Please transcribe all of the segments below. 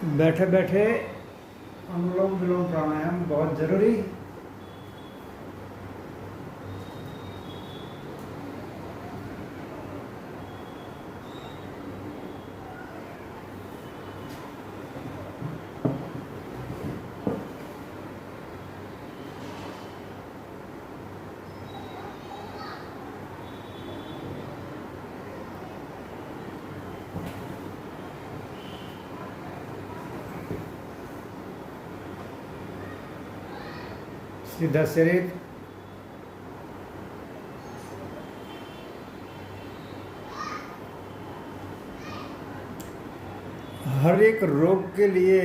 बैठे बैठे अनुलोम विलोम प्राणायाम बहुत जरूरी। सीधा शरीर, हर एक रोग के लिए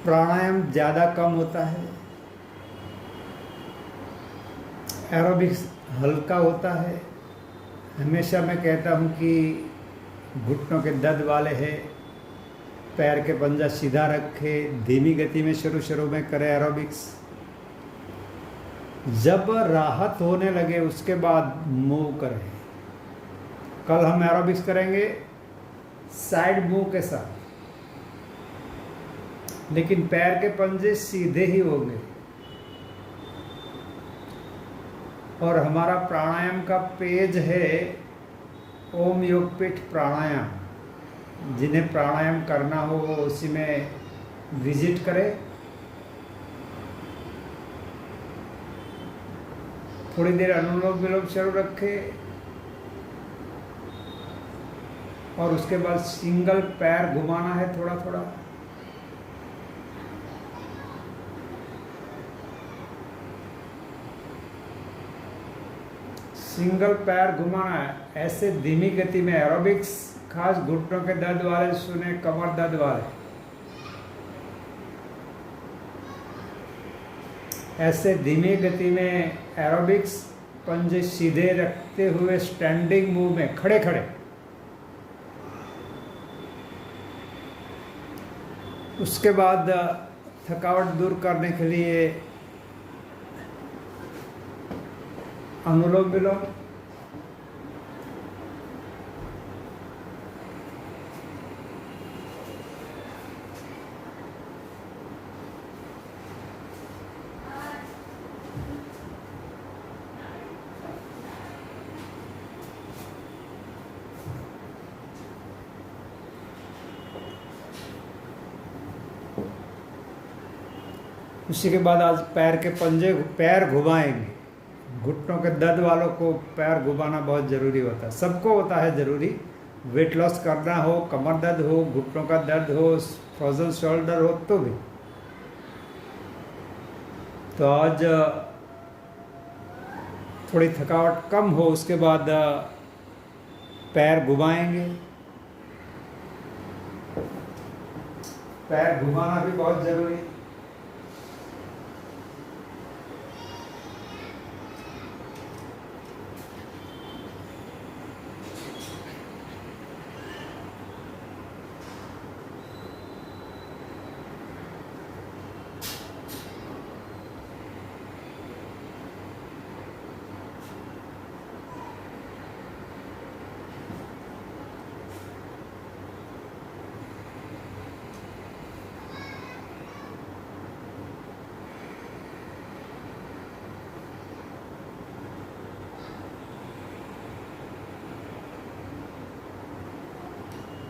प्राणायाम ज़्यादा कम होता है, एरोबिक्स हल्का होता है। हमेशा मैं कहता हूँ कि घुटनों के दर्द वाले हैं, पैर के पंजा सीधा रखे, धीमी गति में शुरू में करें एरोबिक्स। जब राहत होने लगे उसके बाद मूव करें। कल हम एरोबिक्स करेंगे साइड मूव के साथ, लेकिन पैर के पंजे सीधे ही होंगे। और हमारा प्राणायाम का पेज है ओम योगपीठ प्राणायाम। जिन्हें प्राणायाम करना हो वो उसी में विजिट करें। थोड़ी देर अनुलोम विलोम शुरू रखें और उसके बाद सिंगल पैर घुमाना है थोड़ा थोड़ा। सिंगल पैर घुमाना है, ऐसे धीमी गति में एरोबिक्स। खास घुटनों के दर्द वाले सुने, कमर दर्द वाले ऐसे धीमी गति में एरोबिक्स। पंजे सीधे रखते हुए स्टैंडिंग मूव में खड़े खड़े। उसके बाद थकावट दूर करने के लिए अनुलोम विलोम। उसी के बाद आज पैर के पंजे पैर घुमाएंगे। घुटनों के दर्द वालों को पैर घुमाना बहुत ज़रूरी होता है, सबको होता है ज़रूरी। वेट लॉस करना हो, कमर दर्द हो, घुटनों का दर्द हो, फ्रोजन शोल्डर हो तो भी। तो आज थोड़ी थकावट कम हो उसके बाद पैर घुमाएंगे। पैर घुमाना भी बहुत ज़रूरी।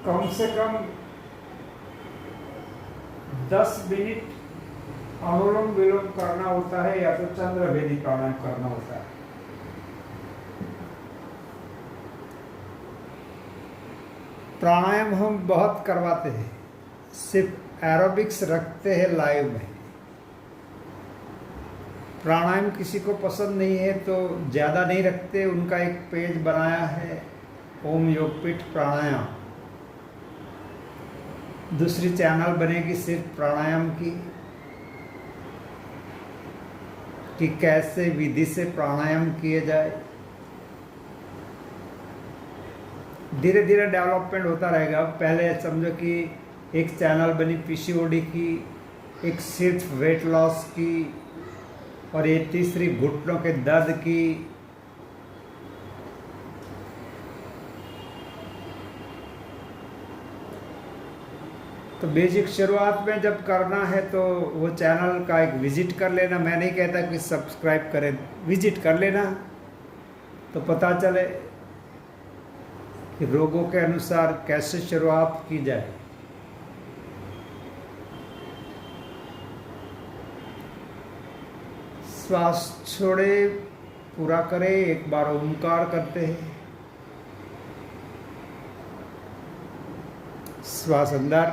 कम से कम 10 मिनट अनुलोम विलोम करना होता है या तो चंद्रभेदी प्राणायाम करना होता है। प्राणायाम हम बहुत करवाते हैं, सिर्फ एरोबिक्स रखते हैं लाइव में। प्राणायाम किसी को पसंद नहीं है तो ज़्यादा नहीं रखते। उनका एक पेज बनाया है ओम योगपीठ प्राणायाम। दूसरी चैनल बनेगी सिर्फ प्राणायाम की, कि कैसे विधि से प्राणायाम किए जाए। धीरे धीरे डेवलपमेंट होता रहेगा। पहले समझो कि एक चैनल बनी पीसीओडी की, एक सिर्फ वेट लॉस की, और ये तीसरी घुटनों के दर्द की। तो बेसिक शुरुआत में जब करना है तो वो चैनल का एक विजिट कर लेना। मैं नहीं कहता कि सब्सक्राइब करें, विजिट कर लेना तो पता चले कि रोगों के अनुसार कैसे शुरुआत की जाए। श्वास छोड़े, पूरा करें, एक बार ओंकार करते हैं। श्वास अंदर,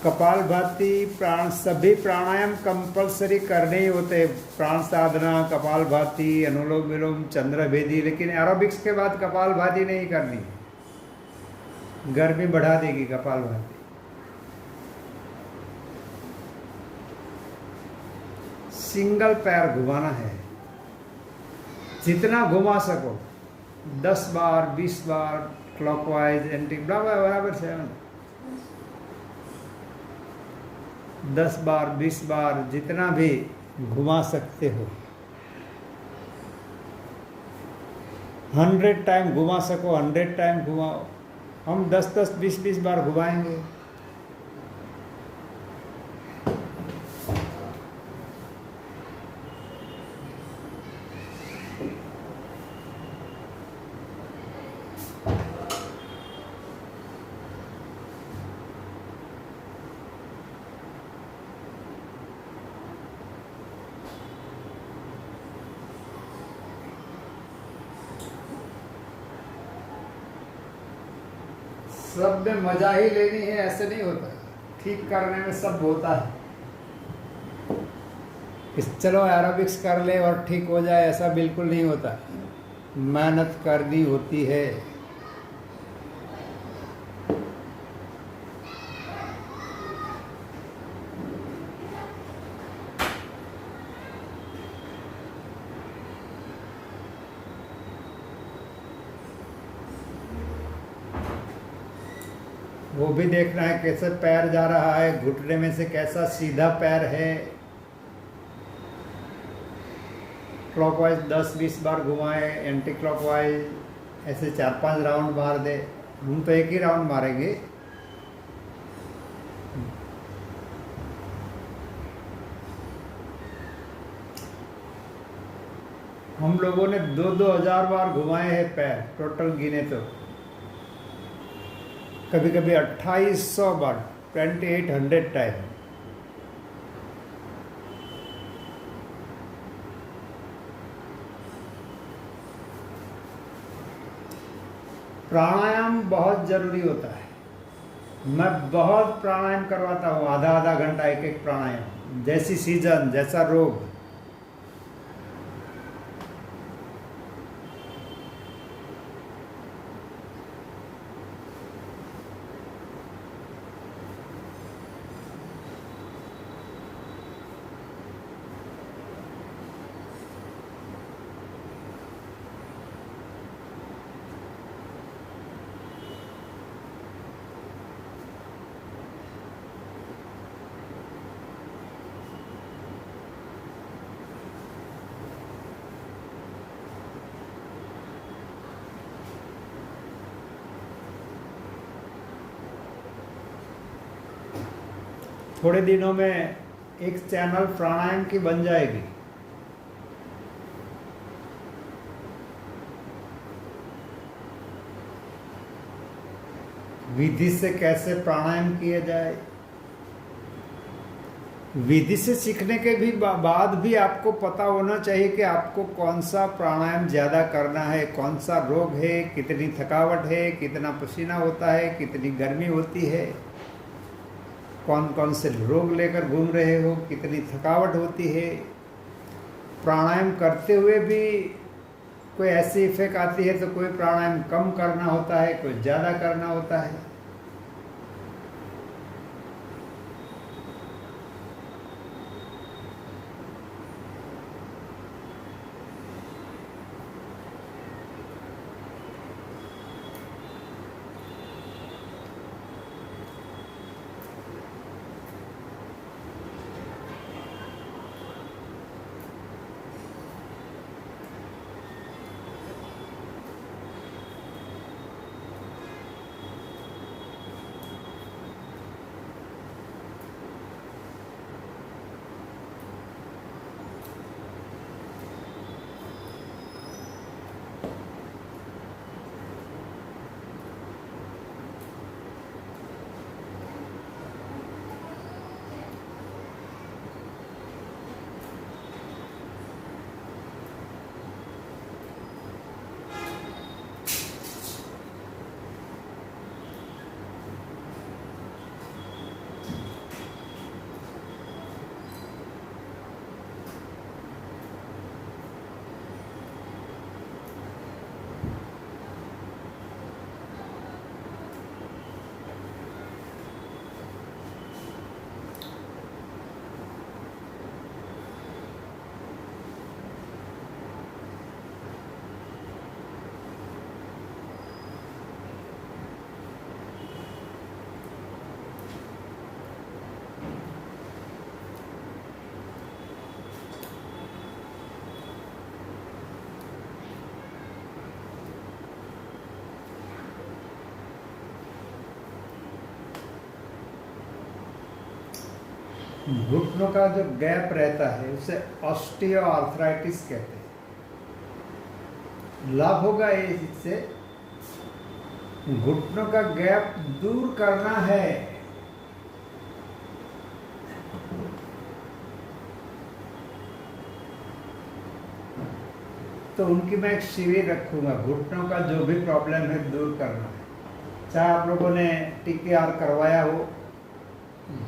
कपालभाति प्राण, सभी प्राणायाम कंपलसरी करने ही होते हैं। प्राण साधना, कपालभाति, अनुलोम विलोम, चंद्रभेदी। लेकिन एरोबिक्स के बाद कपालभाति नहीं करनी, गर्मी बढ़ा देगी कपालभाति। सिंगल पैर घुमाना है, जितना घुमा सको, 10 बार 20 बार क्लॉकवाइज, एंटी बराबर 7, 10 बार 20 बार जितना भी घुमा सकते हो, 100 टाइम घुमा सको 100 टाइम घुमाओ। हम 10-10 20-20 बार घुमाएंगे। सब में मजा ही लेनी है ऐसे नहीं होता, ठीक करने में सब होता है। चलो एरोबिक्स कर ले और ठीक हो जाए, ऐसा बिल्कुल नहीं होता। मेहनत करनी होती है। वो भी देखना है कैसे पैर जा रहा है, घुटने में से कैसा सीधा पैर है। क्लॉकवाइज 10-20 बार घुमाए, एंटी क्लॉकवाइज ऐसे 4-5 राउंड मार दे। हम तो एक ही राउंड मारेंगे। हम लोगों ने 2-2 हजार बार घुमाए हैं पैर, टोटल गिने तो कभी कभी 2800 बार, 2800 टाइम। प्राणायाम बहुत जरूरी होता है। मैं बहुत प्राणायाम करवाता हूँ, आधा आधा घंटा एक एक प्राणायाम, जैसी सीजन जैसा रोग। थोड़े दिनों में एक चैनल प्राणायाम की बन जाएगी। विधि से कैसे प्राणायाम किया जाए, विधि से सीखने के भी बाद भी आपको पता होना चाहिए कि आपको कौन सा प्राणायाम ज़्यादा करना है, कौन सा रोग है, कितनी थकावट है, कितना पसीना होता है, कितनी गर्मी होती है, कौन कौन से रोग लेकर घूम रहे हो, कितनी थकावट होती है। प्राणायाम करते हुए भी कोई ऐसी इफेक्ट आती है तो कोई प्राणायाम कम करना होता है, कोई ज़्यादा करना होता है। घुटनों का जो गैप रहता है उसे ऑस्टियोआर्थराइटिस कहते हैं। लाभ होगा ये इससे, घुटनों का गैप दूर करना है। तो उनकी मैं एक शिविर रखूंगा, घुटनों का जो भी प्रॉब्लम है दूर करना है। चाहे आप लोगों ने TKR करवाया हो,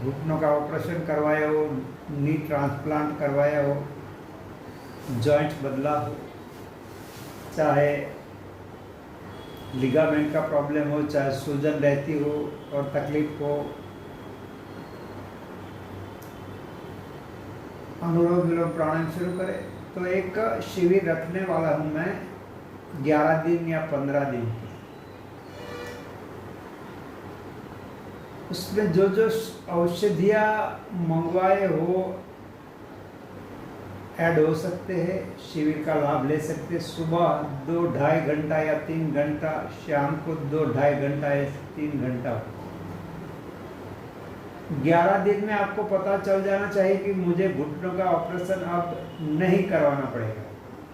घुटनों का ऑपरेशन करवाया हो, नी ट्रांसप्लांट करवाया हो, जॉइंट बदला हो, चाहे लिगामेंट का प्रॉब्लम हो, चाहे सूजन रहती हो और तकलीफ हो, अनुलोम विलोम प्राणायाम शुरू करें। तो एक शिविर रखने वाला हूँ मैं 11 दिन या 15 दिन की। उसमें जो जो औषधियाँ मंगवाए हो ऐड हो सकते हैं, शिविर का लाभ ले सकते हैं। सुबह 2-2.5 घंटा या 3 घंटा, शाम को 2-2.5 घंटा या 3 घंटा। 11 दिन में आपको पता चल जाना चाहिए कि मुझे घुटनों का ऑपरेशन अब नहीं करवाना पड़ेगा।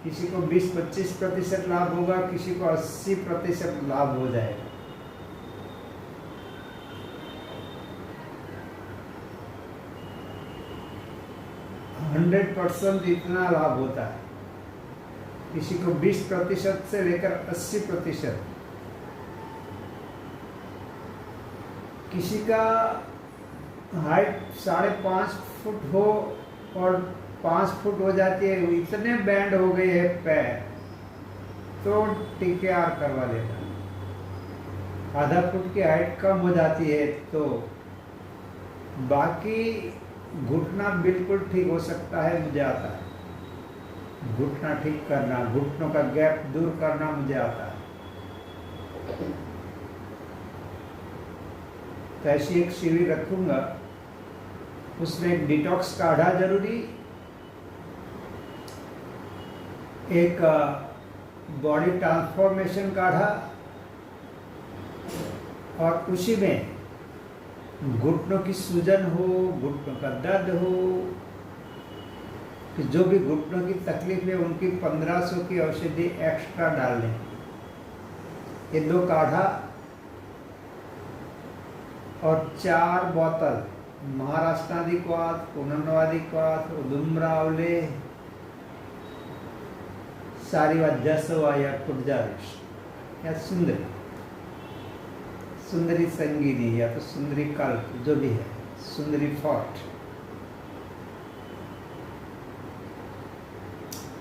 किसी को 20-25% लाभ होगा, किसी को 80% लाभ हो जाएगा। हंड्रेड 100% इतना लाभ होता है। किसी को 20% से लेकर 80%। किसी का हाइट 5.5 फुट हो और 5 फुट हो जाती है, इतने बैंड हो गए हैं पैर, तो TKR करवा लेना। आधा फुट की हाइट कम हो जाती है तो बाकी घुटना बिल्कुल ठीक हो सकता है, मुझे आता है। घुटना ठीक करना, घुटनों का गैप दूर करना मुझे आता है। तो ऐसी एक शिविर रखूंगा, उसमें एक डिटॉक्स काढ़ा जरूरी, एक बॉडी ट्रांसफॉर्मेशन काढ़ा, और उसी में घुटनों की सूजन हो, घुटनों का दर्द हो, कि जो भी घुटनों की तकलीफ है उनकी 1500 की औषधि एक्स्ट्रा डाल लें। ये 2 काढ़ा और 4 बोतल महाराष्ट्रादिक्वाथ, पुनर्नवादिक्वाथ, उदुम्रावले, सारीवा जसवा या कुर्जारिश या सुंदरी संगीनी या तो सुंदरी कल्प, जो भी है, सुंदरी फोर्ट।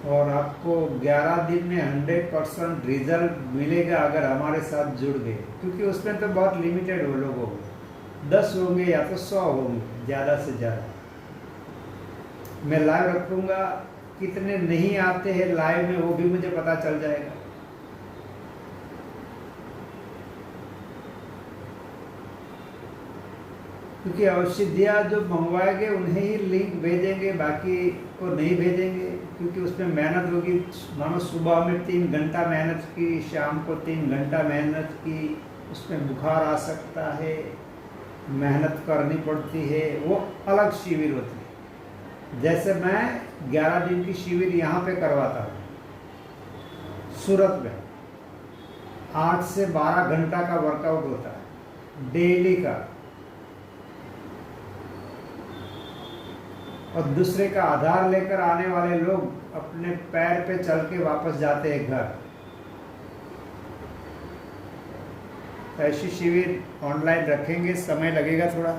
और आपको 11 दिन में 100% रिजल्ट मिलेगा अगर हमारे साथ जुड़ गए, क्योंकि उसमें तो बहुत लिमिटेड हो लोगों को, 10 होंगे या तो 100 होंगे ज़्यादा से ज़्यादा। मैं लाइव रखूँगा, कितने नहीं आते हैं लाइव में वो भी मुझे पता चल जाएगा। क्योंकि औषधियाँ जो मंगवाएंगे उन्हें ही लिंक भेजेंगे, बाकी को नहीं भेजेंगे, क्योंकि उसमें मेहनत होगी। मानो सुबह में 3 घंटा मेहनत की, शाम को 3 घंटा मेहनत की, उसमें बुखार आ सकता है, मेहनत करनी पड़ती है, वो अलग शिविर होती है। जैसे मैं 11 दिन की शिविर यहाँ पे करवाता हूँ सूरत में, 8 से 12 घंटा का वर्कआउट होता है डेली का, और दूसरे का आधार लेकर आने वाले लोग अपने पैर पे चल के वापस जाते हैं घर। ऐसी शिविर ऑनलाइन रखेंगे, समय लगेगा थोड़ा।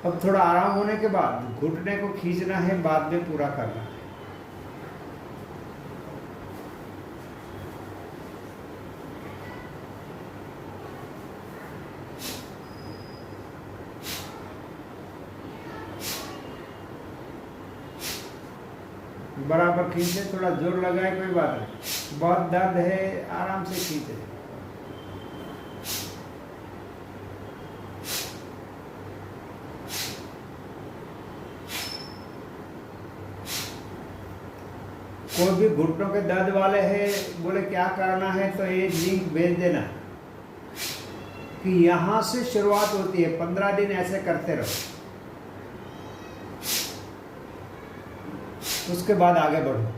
अब थोड़ा आराम होने के बाद घुटने को खींचना है, बाद में पूरा करना है। बराबर खींचे, थोड़ा जोर लगाए, कोई बात नहीं। बहुत दर्द है, आराम से खींचे। कोई भी घुटनों के दर्द वाले हैं, बोले क्या करना है, तो ये लिंक भेज देना कि यहाँ से शुरुआत होती है। 15 दिन ऐसे करते रहो। उसके बाद आगे बढ़ो।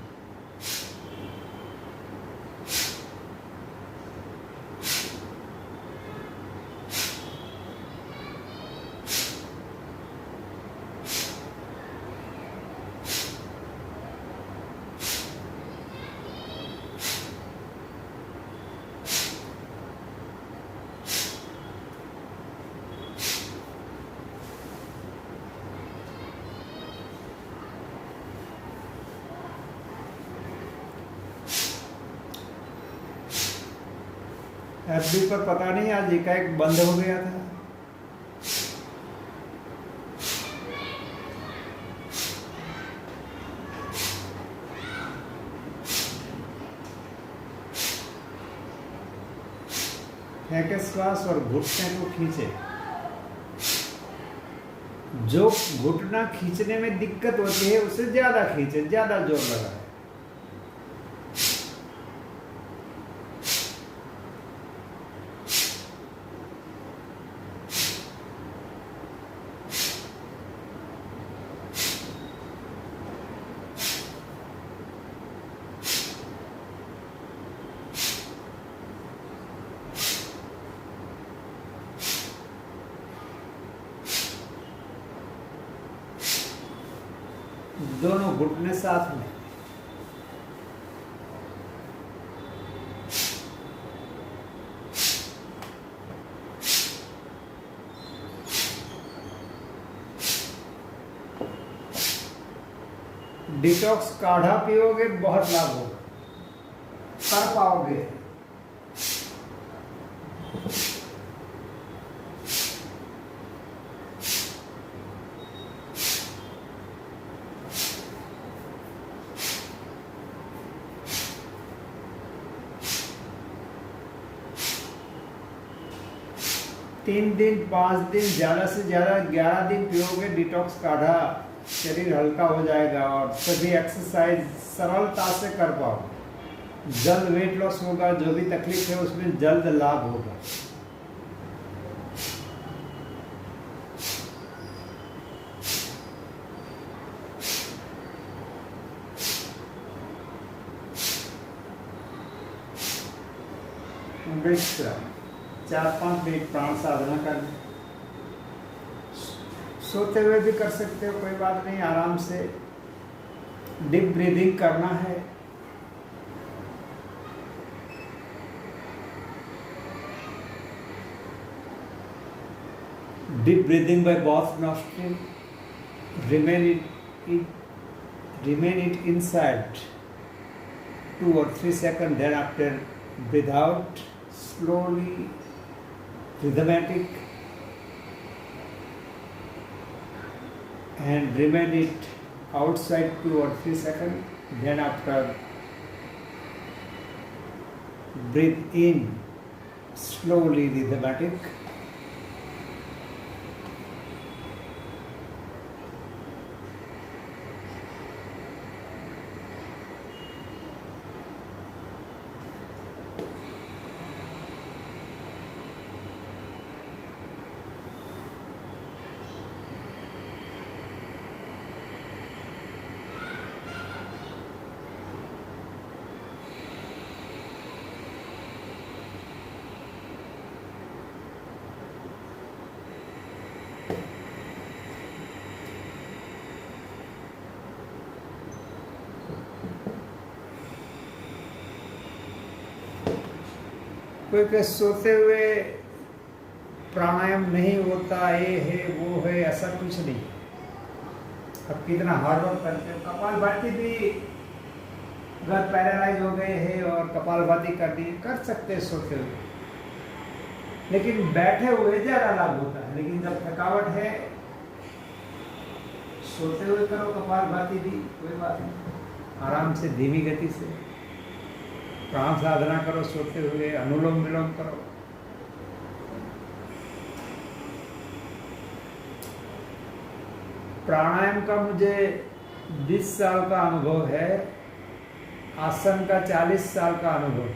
एफबी पर पता नहीं आज एकाएक बंद हो गया था। फेंके श्वास और घुटने को खींचे। जो घुटना खींचने में दिक्कत होती है उसे ज्यादा खींचे, ज्यादा जोर लगाए। दोनों घुटने साथ में। डिटॉक्स काढ़ा पियोगे बहुत लाभ होगा, कर पाओगे। 3 दिन 5 दिन ज़्यादा से ज़्यादा 11 दिन पियोगे डिटॉक्स काढ़ा, शरीर हल्का हो जाएगा और सभी एक्सरसाइज सरलता से कर पाओगे। जल्द वेट लॉस होगा, जो भी तकलीफ है उसमें जल्द लाभ होगा। विश्राम 4-5 मिनट प्राण साधना करना। सोते हुए भी कर सकते हो, कोई बात नहीं। आराम से डीप ब्रीदिंग करना है। Deep breathing by both nostril. Remain it inside 2 or 3 seconds. Then after breathe out slowly, rhythmatic, and remain it outside 2 or 3 seconds. Then after breathe in slowly, rhythmatic. कोई सोते हुए प्राणायाम नहीं होता, ये है वो है, ऐसा कुछ नहीं। अब कितना हार्ड वर्क करते हो। कपालभाति भी अगर पैरालाइज हो गए हैं और कपालभाति करनी कर सकते हैं सोते हुए, लेकिन बैठे हुए ज़्यादा लाभ होता है। लेकिन जब थकावट है सोते हुए करो कपालभाति भी, कोई बात नहीं। आराम से धीमी गति से प्राण साधना करो, सोते हुए अनुलोम विलोम करो। प्राणायाम का मुझे 20 साल का अनुभव है, आसन का 40 साल का अनुभव।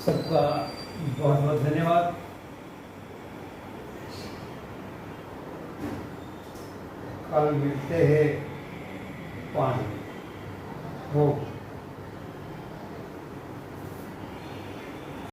सबका बहुत बहुत धन्यवाद। कल मिलते हैं 5 बजे। हो